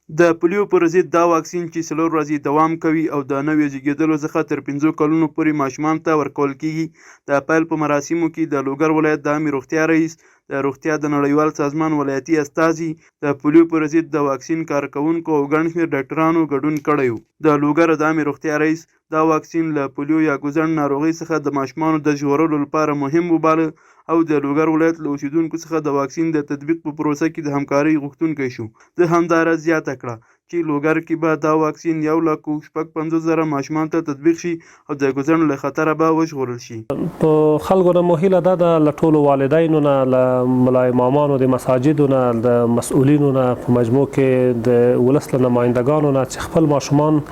د پولیو پر ضد دا واکسین چې 4 ورځې دوام کوي او د نویو زیږیدلو څخه تر 5 کلونو پورې ماشومانو ته ورکول کیږي. د پیل په مراسمو کې د لوګر ولایت د عامې روغتیا رئیس، د روغتیا د نړیوال سازمان ولایتي استازي، د پولیو پر ضد د واکسین کارکوونکو او ګڼ شمېر ډاکټرانو ګډون کړی و. د لوګر د عامې روغتیا رئیس دا واکسین له پولیو یا ګوزڼ ناروغۍ څخه د ماشومانو د ژغورلو لپاره مهم وباله او د لوګر ولایت له اوسېدونکو څخه د واکسین د تطبیق په پروسه کې د همکارۍ غوښتونکی شو. ده همداراز زیاته کړه چې لوګر کې به دا واکسین 1,56,000 ماشومانو ته تطبیق شي او د ګوزڼ له خطره به وژغورل شي. په خلکو نه مو هیله ده د له ټولو والدینو نه، له ملا امامانو د مساجدو نه، د مسؤلینو نه، په مجموع کې د ولس له نمایندګانو نه چې خپل ماشومان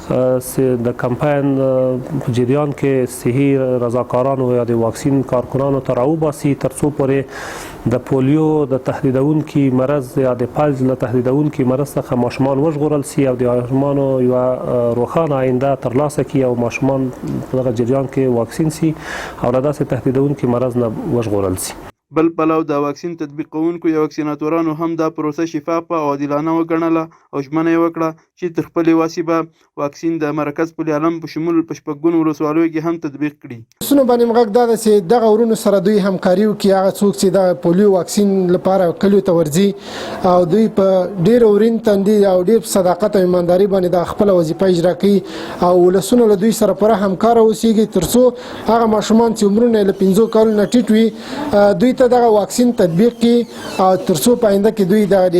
د کمپاین په جریان کې صحي رضاکارانو یا د واکسین کارکنانو ته راوباسي تر څو پورې د پولیو د تهدیدونکي مرض یا د فلج له تهدیدونکي مرض څخه ماشومان وژغورل سي او د ماشومانو یوه روښانه آینده ترلاسه کړي او ماشومان په دغه جریان کې واکسین سي او له داسې تهدیدونکي مرض نه وژغورل سي. بل پلو د واکسین تطبیق کوونکو یا واکسیناتورانو هم دا پروسه شفافه او عادلانه وګڼله او ژمنه یې وکړه چې تر خپلې وسې به واکسین د مرکز پل علم په شمول په 6 ولسوالیو کې هم تطبیق کړي. سونو باندې مغږ دا ده چې دغه ورونو سره دوی همکاري وکړي، هغه څوک چې د پولیو واکسین لپاره کلیو ته ورځي او دوی په ډېر ورین تندي او ډېر صداقت او ایمانداري باندې د خپل وظیفه اجرا کوي او ولسونه له دوی سره پوره همکاره اوسېږي تر څو هغه ماشومان چې عمرونه له 5 کالو نه ټیټ وي دوی ته دغه واکسین تطبیق کړي او تر څو په آینده کې دوی د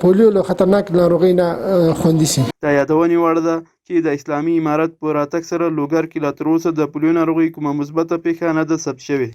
پولیو له خطرناک ناروغۍ نه خوندي شي. دا یادونې وړ ده چې د اسلامي امارت په راتګ سره لوګر کې لا تر اوسه د پولیو ناروغۍ کومه مثبته پیښه نه ده ثبت شوې.